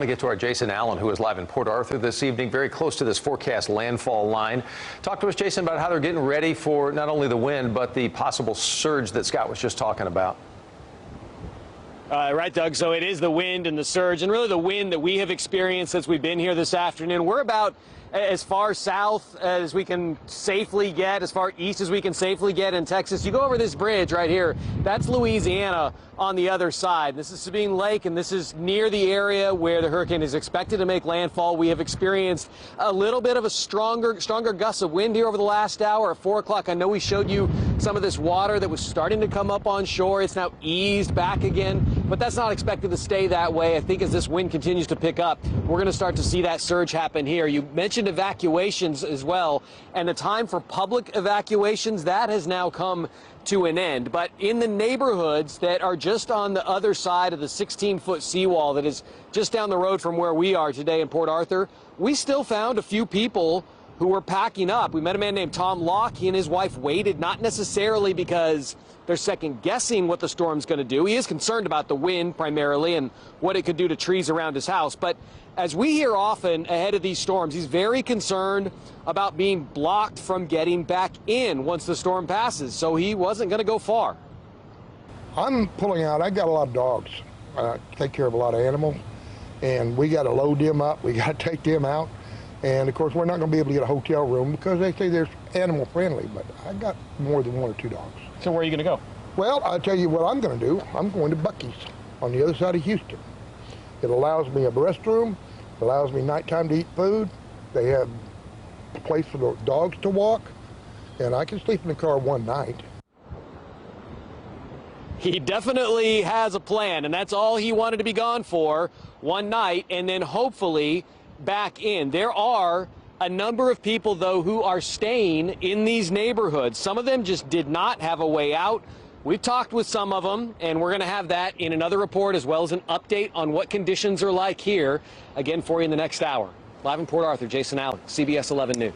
We get to our Jason Allen, who is live in Port Arthur this evening, very close to this forecast landfall line. Talk to us, Jason, about how they're getting ready for not only the wind, but the possible surge that Scott was just talking about. Right, Doug. So it is the wind and the surge, and really the wind that we have experienced since we've been here this afternoon. We're about as far south as we can safely get, as far east as we can safely get in Texas. You go over this bridge right here, that's Louisiana on the other side. This is Sabine Lake, and this is near the area where the hurricane is expected to make landfall. We have experienced a little bit of a stronger gust of wind here over the last hour at 4 o'clock. I know we showed you some of this water that was starting to come up on shore. It's now eased back again, but that's not expected to stay that way. I think as this wind continues to pick up, we're going to start to see that surge happen here. You mentioned evacuations as well, and the time for public evacuations, that has now come to an end. But in the neighborhoods that are just on the other side of the 16-foot seawall that is just down the road from where we are today in Port Arthur, we still found a few people who were packing up. We met a man named Tom Locke. He and his wife waited, not necessarily because they're second-guessing what the storm's going to do. He is concerned about the wind primarily and what it could do to trees around his house. But as we hear often ahead of these storms, he's very concerned about being blocked from getting back in once the storm passes. So he wasn't going to go far. I'm pulling out. I got a lot of dogs. I take care of a lot of animals, and we got to load them up. We got to take them out. And, of course, we're not going to be able to get a hotel room because they say they're animal friendly, but I got more than 1 or 2 dogs. So where are you going to go? Well, I'll tell you what I'm going to do. I'm going to Buc-ee's on the other side of Houston. It allows me a restroom, allows me nighttime to eat food. They have a place for the dogs to walk, and I can sleep in the car one night. He definitely has a plan, and that's all he wanted to be gone for, one night, and then hopefully back in. There are a number of people, though, who are staying in these neighborhoods. Some of them just did not have a way out. We've talked with some of them, and we're going to have that in another report as well as an update on what conditions are like here, again, for you in the next hour. Live in Port Arthur, Jason Allen, CBS 11 News.